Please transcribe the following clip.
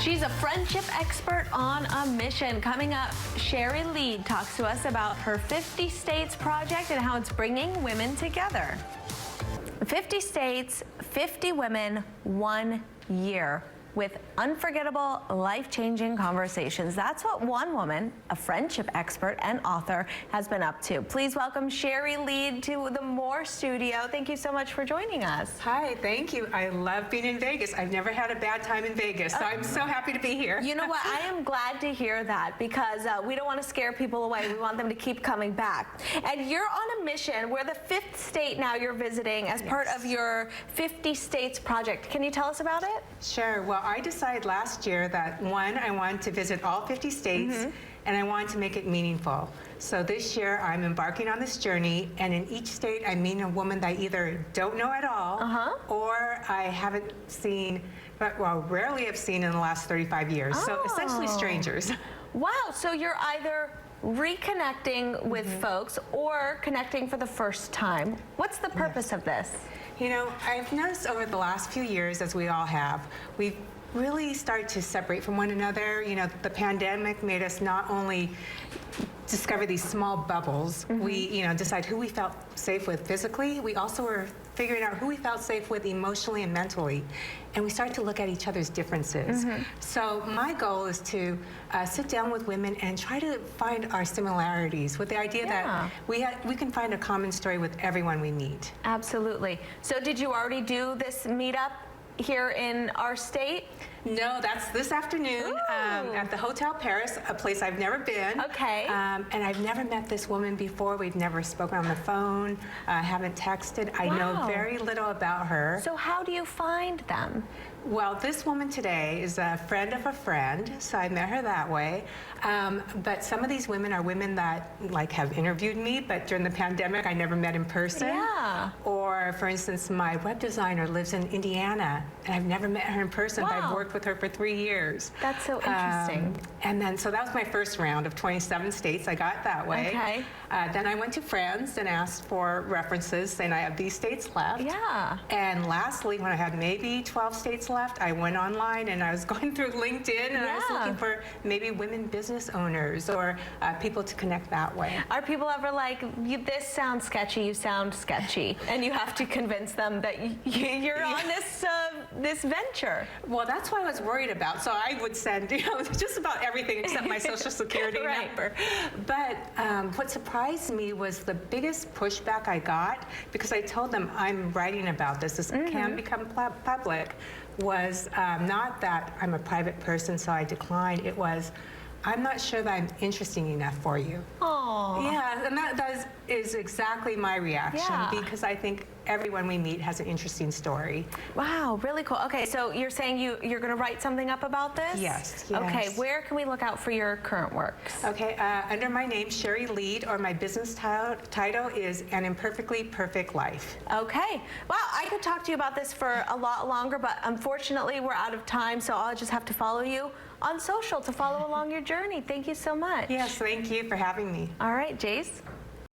She's a friendship expert on a mission. Coming up, Sherry Lead talks to us about her 50 States project and how it's bringing women together. 50 states, 50 women, 1 year with unforgettable, life-changing conversations. That's what one woman, a friendship expert and author, has been up to. Please welcome Sherry Lead to the Moore studio. Thank you so much for joining us. Hi, thank you. I love being in Vegas. I've never had a bad time in Vegas, so I'm so happy to be here. You know what? I am glad to hear that because we don't want to scare people away. We want them to keep coming back. And you're on a mission. We're the 5th state now you're visiting as part of your 50 States project. Can you tell us about it? Sure. Well, I decided last year that, one, I wanted to visit all 50 states, and I wanted to make it meaningful. So this year, I'm embarking on this journey, and in each state, I'm meeting a woman that I either don't know at all, or I haven't seen, well, rarely have seen in the last 35 years. So essentially strangers. Wow, so you're either reconnecting with folks or connecting for the first time. What's the purpose of this? You know, I've noticed over the last few years, as we all have, we've really started to separate from one another. You know, the pandemic made us not only discover these small bubbles, we, decide who we felt safe with physically. We also were figuring out who we felt safe with emotionally and mentally. And we started to look at each other's differences. So my goal is to sit down with women and try to find our similarities with the idea that we can find a common story with everyone we meet. Absolutely. So did you already do this meetup here in our state? No, that's this afternoon at the Hotel Paris, a place I've never been. Okay. And I've never met this woman before. We've never spoken on the phone, haven't texted. I know very little about her. So how do you find them? Well, this woman today is a friend of a friend, so I met her that way. But some of these women are women that have interviewed me, but during the pandemic I never met in person. Yeah. Or, for instance, my web designer lives in Indiana, and I've never met her in person, but I've worked with her for 3 years. That's so interesting. And then, so that was my first round of 27 states. I got that way. Okay. Then I went to France and asked for references, saying I have these states left. Yeah. And lastly, when I had maybe 12 states left, I went online and I was going through LinkedIn and I was looking for maybe women business owners or people to connect that way. Are people ever like, this sounds sketchy, you sound sketchy, and you have to convince them that you're on this venture? Well, that's what I was worried about. So I would send, just about everything except my social security number. But what surprised me was the biggest pushback I got, because I told them I'm writing about this. This can become public. Was not that I'm a private person, so I declined. It was, I'm not sure that I'm interesting enough for you. Oh. Yeah, and that is exactly my reaction, because I think everyone we meet has an interesting story. Wow, really cool. Okay, so you're saying you're going to write something up about this? Yes. Okay, where can we look out for your current works? Okay, under my name, Sherry Lead, or my business title is An Imperfectly Perfect Life. Okay. Wow, I could talk to you about this for a lot longer, but unfortunately we're out of time, so I'll just have to follow you on social to follow along your journey. Thank you so much. Yes, thank you for having me. All right, Jace.